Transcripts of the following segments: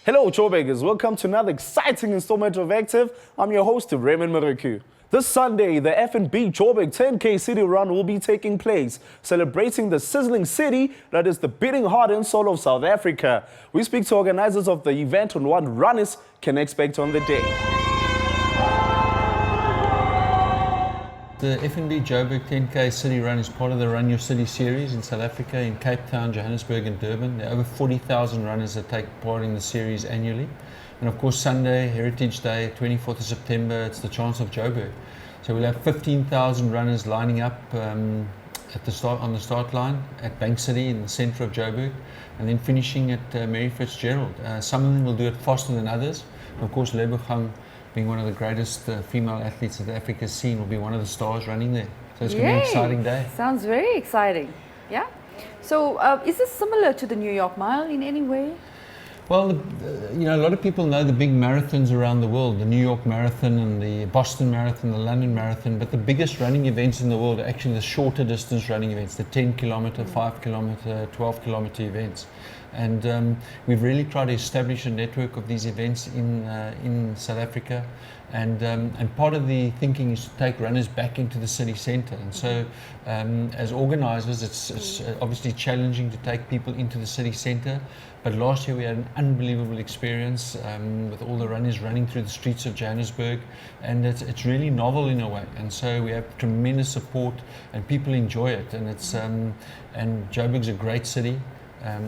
Hello, Joburgers. Welcome to another exciting installment of Active. I'm your host, Raymond Maruku. This Sunday, the F&B Joburg 10K City Run will be taking place, celebrating the sizzling city that is the beating heart and soul of South Africa. We speak to organizers of the event on what runners can expect on the day. The F&B Joburg 10K City Run is part of the Run Your City series in South Africa, in Cape Town, Johannesburg and Durban. There are over 40,000 runners that take part in the series annually. And of course Sunday, Heritage Day, 24th of September, it's the chance of Joburg. So we'll have 15,000 runners lining up on the start line at Bank City in the centre of Joburg, and then finishing at Mary Fitzgerald. Some of them will do it faster than others. And of course Randburg, being one of the greatest female athletes that Africa's seen, will be one of the stars running there. So it's going to be an exciting day. Sounds very exciting. Yeah. So is this similar to the New York Mile in any way? Well, a lot of people know the big marathons around the world, the New York Marathon and the Boston Marathon, the London Marathon, but the biggest running events in the world are actually the shorter distance running events, the 10 kilometer, 5 kilometer, 12 kilometer events. And we've really tried to establish a network of these events in South Africa. And part of the thinking is to take runners back into the city centre. And so as organisers, it's obviously challenging to take people into the city centre. But last year we had an unbelievable experience with all the runners running through the streets of Johannesburg, and it's really novel in a way. And so we have tremendous support, and people enjoy it. And and Joburg's a great city,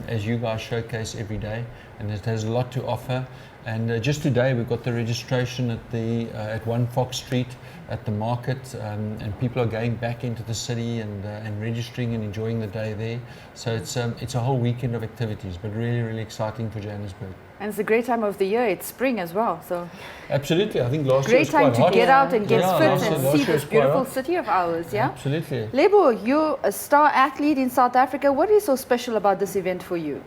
as you guys showcase every day, and it has a lot to offer. And just today we've got the registration at 1 Fox Street at the market, and people are going back into the city and registering and enjoying the day there. So it's a whole weekend of activities, but really, really exciting for Johannesburg. And it's a great time of the year. It's spring as well, so absolutely. I think last year was great time to get out and get fit and see this beautiful hot. city of ours. Yeah, absolutely. Lebo, you're a star athlete in South Africa. What is so special about this event for you?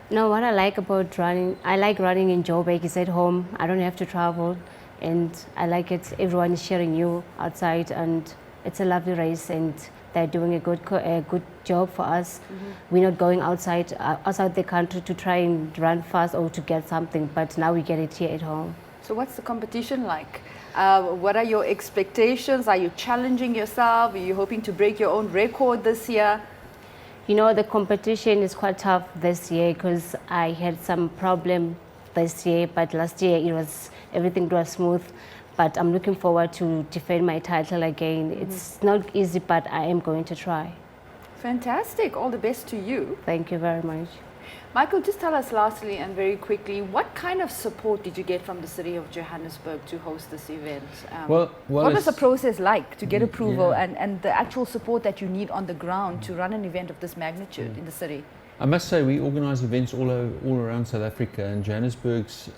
No, what I like about running, I like running in Joburg. It's at home. I don't have to travel, and I like it. Everyone is cheering you outside, and it's a lovely race, and they're doing a good job for us. Mm-hmm. We're not going outside the country to try and run fast or to get something, but now we get it here at home. So what's the competition like? What are your expectations? Are you challenging yourself? Are you hoping to break your own record this year? You know, the competition is quite tough this year because I had some problem this year, but last year everything was smooth. But I'm looking forward to defend my title again. Mm-hmm. It's not easy, but I am going to try. Fantastic. All the best to you. Thank you very much. Michael, just tell us lastly and very quickly, what kind of support did you get from the city of Johannesburg to host this event? What was the process like to get approval and the actual support that you need on the ground to run an event of this magnitude in the city? I must say we organise events all around South Africa, and Johannesburg's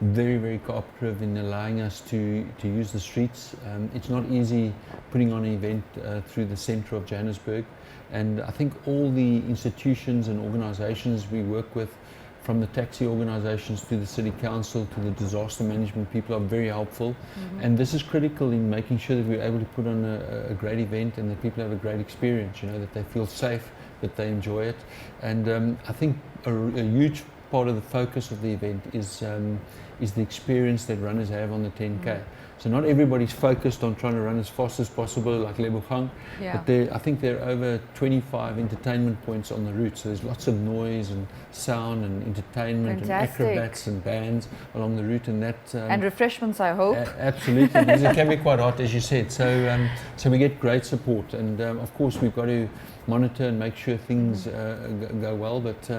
very, very cooperative in allowing us to use the streets. It's not easy putting on an event through the centre of Johannesburg. And I think all the institutions and organisations we work with, from the taxi organisations to the city council to the disaster management people, are very helpful. Mm-hmm. And this is critical in making sure that we're able to put on a great event and that people have a great experience, that they feel safe, that they enjoy it. And I think a huge part of the focus of the event is the experience that runners have on the 10K. Mm-hmm. So not everybody's focused on trying to run as fast as possible like Randburg, but I think there are over 25 entertainment points on the route. So there's lots of noise and sound and entertainment. Fantastic. And acrobats and bands along the route, and that and refreshments, I hope. Absolutely, because it can be quite hot, as you said. So so we get great support, and of course we've got to monitor and make sure things go well. But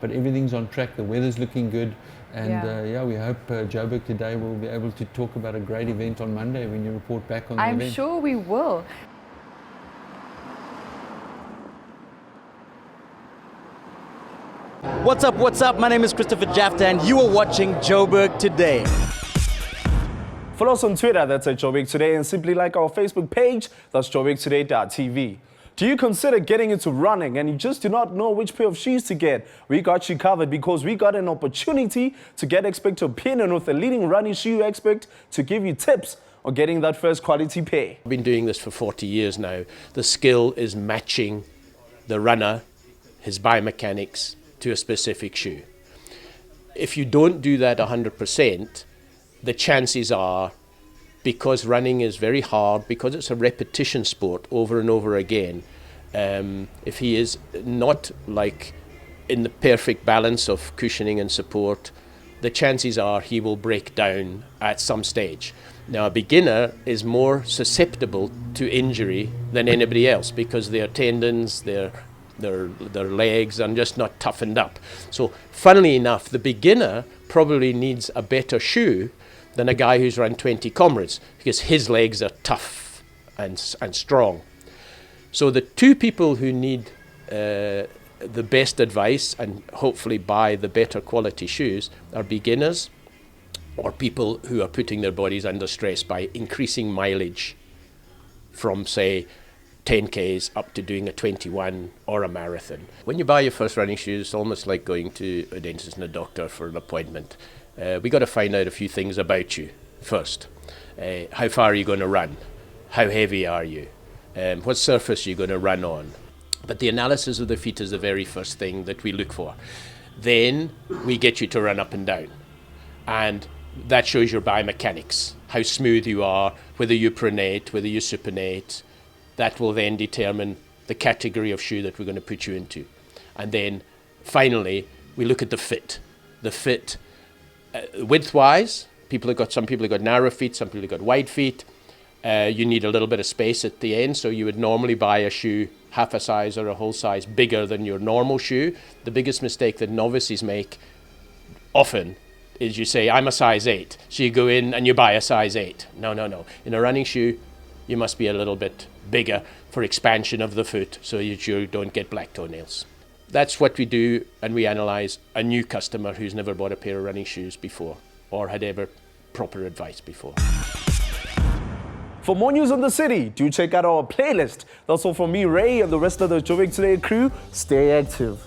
everything's on track. The weather's looking good. And we hope Joburg today will be able to talk about a great event on Monday when you report back on the event. I'm sure we will. What's up? My name is Christopher Jafta, and you are watching Joburg Today. Follow us on Twitter, that's at Joburg Today, and simply like our Facebook page, that's joburgtoday.tv. Do you consider getting into running and you just do not know which pair of shoes to get? We got you covered because we got an opportunity to get expert opinion with a leading running shoe expert to give you tips on getting that first quality pair. I've been doing this for 40 years now. The skill is matching the runner, his biomechanics, to a specific shoe. if you don't do that 100%, the chances are, because running is very hard, because it's a repetition sport over and over again, if he is not like in the perfect balance of cushioning and support, the chances are he will break down at some stage. Now, a beginner is more susceptible to injury than anybody else because their tendons, their legs are just not toughened up. So, funnily enough, the beginner probably needs a better shoe than a guy who's run 20 comrades because his legs are tough and strong. So the two people who need the best advice and hopefully buy the better quality shoes are beginners or people who are putting their bodies under stress by increasing mileage from, say, 10Ks up to doing a 21 or a marathon. When you buy your first running shoes, it's almost like going to a dentist and a doctor for an appointment. We got to find out a few things about you first. How far are you going to run? How heavy are you? What surface are you going to run on? But the analysis of the feet is the very first thing that we look for. Then we get you to run up and down. And that shows your biomechanics, how smooth you are, whether you pronate, whether you supinate. That will then determine the category of shoe that we're going to put you into. And then finally, we look at the fit. The fit, width-wise, some people have got narrow feet, some people have got wide feet. You need a little bit of space at the end, so you would normally buy a shoe half a size or a whole size bigger than your normal shoe. The biggest mistake that novices make often is you say, I'm a size 8. So you go in and you buy a size 8. No. In a running shoe, you must be a little bit bigger for expansion of the foot so that you don't get black toenails. That's what we do, and we analyze a new customer who's never bought a pair of running shoes before or had ever proper advice before. For more news on the city, do check out our playlist. That's all from me, Ray, and the rest of the Joburg Today crew. Stay active.